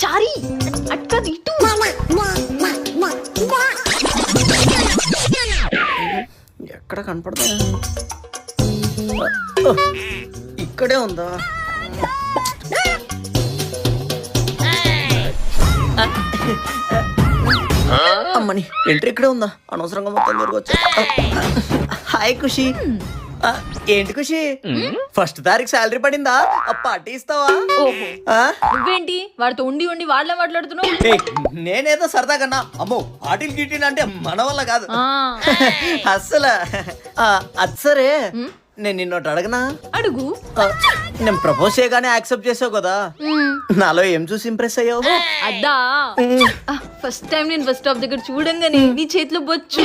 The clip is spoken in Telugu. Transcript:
చారి అట్కది ఇటు. ఎక్కడ కనపడదా? ఇక్కడే ఉందా? అమ్మని ఎంట్రీ ఇక్కడే ఉందా? అనవసరంగా మొత్తం తిరిగొచ్చా. హాయ్ ఖుషి. ఏంటి ఖుషి, ఫస్ట్ తారీఖు శాలరీ పడిందా? పార్టీ ఇస్తావా? ఓహో, నువ్వేంటి వాడితో ఉండి వాళ్ళే మాట్లాడుతున్నావు? నేనేదో సరదాకన్నా. అమ్మో పార్టీలు గిట్టిన అంటే మన వల్ల కాదు అస్సలు. అది సరే, నేను నిన్నోటి అడగనా? అడుగు. నేను ప్రపోజ్ చేయగానే యాక్సెప్ట్ చేసావు కదా, నాలో ఏం చూసి ఇంప్రెస్ అయ్యావు? అద్దా, ఫస్ట్ టైం నేను బస్ స్టాప్ దగ్గర చూడంగానే నీ చేతిలో బొచ్చు